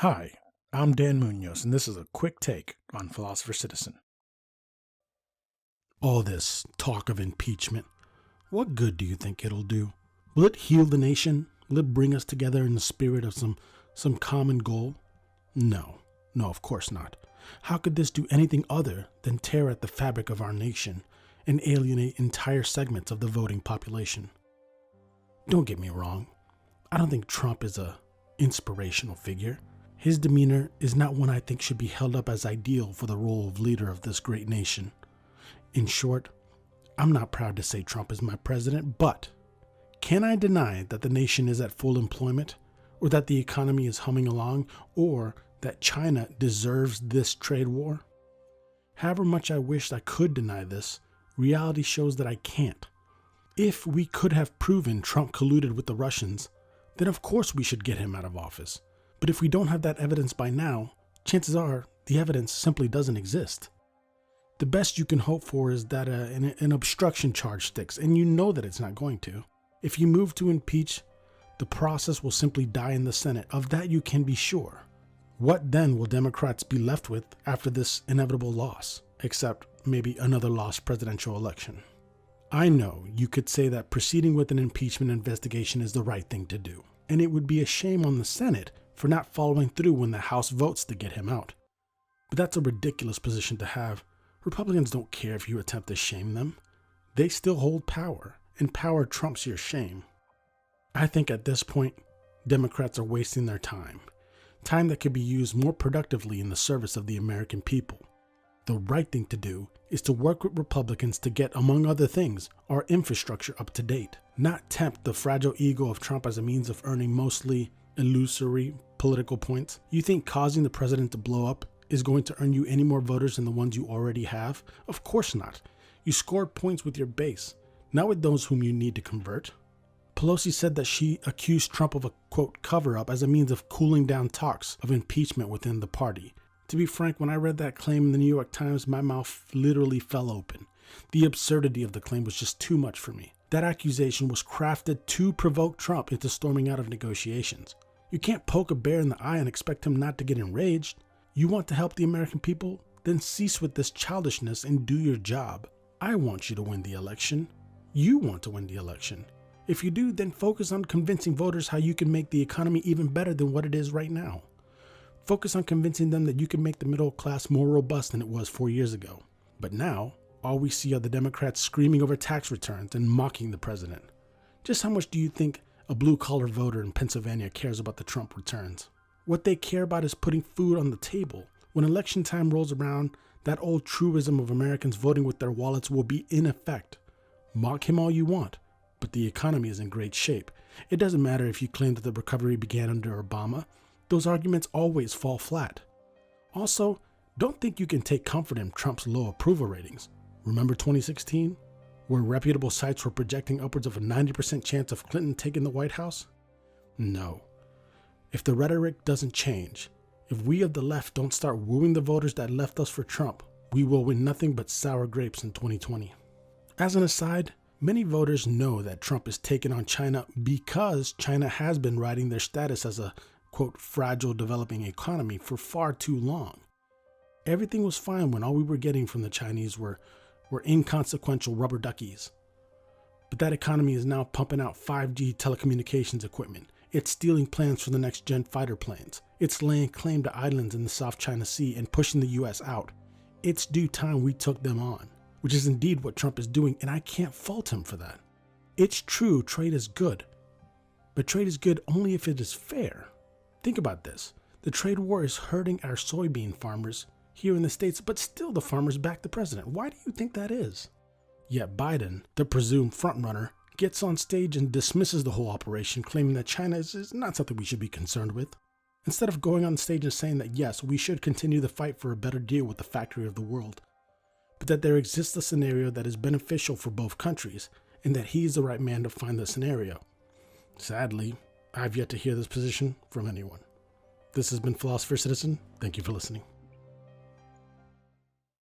Hi, I'm Dan Munoz, and this is a quick take on Philosopher Citizen. All this talk of impeachment, what good do you think it'll do? Will it heal the nation? Will it bring us together in the spirit of some common goal? No, of course not. How could this do anything other than tear at the fabric of our nation and alienate entire segments of the voting population? Don't get me wrong. I don't think Trump is a inspirational figure. His demeanor is not one I think should be held up as ideal for the role of leader of this great nation. In short, I'm not proud to say Trump is my president, but can I deny that the nation is at full employment, or that the economy is humming along, or that China deserves this trade war? However much I wish I could deny this, reality shows that I can't. If we could have proven Trump colluded with the Russians, then of course we should get him out of office. But if we don't have that evidence by now, chances are the evidence simply doesn't exist. The best you can hope for is that an obstruction charge sticks, and you know that it's not going to. If you move to impeach, the process will simply die in the Senate. Of that you can be sure. What then will Democrats be left with after this inevitable loss, except maybe another lost presidential election? I know you could say that proceeding with an impeachment investigation is the right thing to do, and it would be a shame on the Senate for not following through when the House votes to get him out. But that's a ridiculous position to have. Republicans don't care if you attempt to shame them. They still hold power, and power trumps your shame. I think at this point, Democrats are wasting their time that could be used more productively in the service of the American people. The right thing to do is to work with Republicans to get, among other things, our infrastructure up to date, not tempt the fragile ego of Trump as a means of earning mostly illusory political points. You think causing the president to blow up is going to earn you any more voters than the ones you already have? Of course not. You scored points with your base, not with those whom you need to convert. Pelosi said that she accused Trump of a, quote, cover-up as a means of cooling down talks of impeachment within the party. To be frank, when I read that claim in the New York Times, my mouth literally fell open. The absurdity of the claim was just too much for me. That accusation was crafted to provoke Trump into storming out of negotiations. You can't poke a bear in the eye and expect him not to get enraged. You want to help the American people? Then cease with this childishness and do your job. I want you to win the election. You want to win the election. If you do, then focus on convincing voters how you can make the economy even better than what it is right now. Focus on convincing them that you can make the middle class more robust than it was 4 years ago. But now, all we see are the Democrats screaming over tax returns and mocking the president. Just how much do you think a blue-collar voter in Pennsylvania cares about the Trump returns? What they care about is putting food on the table. When election time rolls around, that old truism of Americans voting with their wallets will be in effect. Mock him all you want, but the economy is in great shape. It doesn't matter if you claim that the recovery began under Obama. Those arguments always fall flat. Also, don't think you can take comfort in Trump's low approval ratings. Remember 2016, where reputable sites were projecting upwards of a 90% chance of Clinton taking the White House? No. If the rhetoric doesn't change, if we of the left don't start wooing the voters that left us for Trump, we will win nothing but sour grapes in 2020. As an aside, many voters know that Trump is taking on China because China has been riding their status as a, quote, fragile developing economy for far too long. Everything was fine when all we were getting from the Chinese were inconsequential rubber duckies. But that economy is now pumping out 5G telecommunications equipment. It's stealing plans for the next gen fighter planes. It's laying claim to islands in the South China Sea and pushing the US out. It's due time we took them on, which is indeed what Trump is doing, and I can't fault him for that. It's true, trade is good. But trade is good only if it is fair. Think about this. The trade war is hurting our soybean farmers here in the States, but still the farmers back the president. Why do you think that is? Yet Biden, the presumed frontrunner, gets on stage and dismisses the whole operation, claiming that China is not something we should be concerned with. Instead of going on stage and saying that yes, we should continue the fight for a better deal with the factory of the world, but that there exists a scenario that is beneficial for both countries, and that he is the right man to find the scenario. Sadly, I've yet to hear this position from anyone. This has been Philosopher Citizen. Thank you for listening.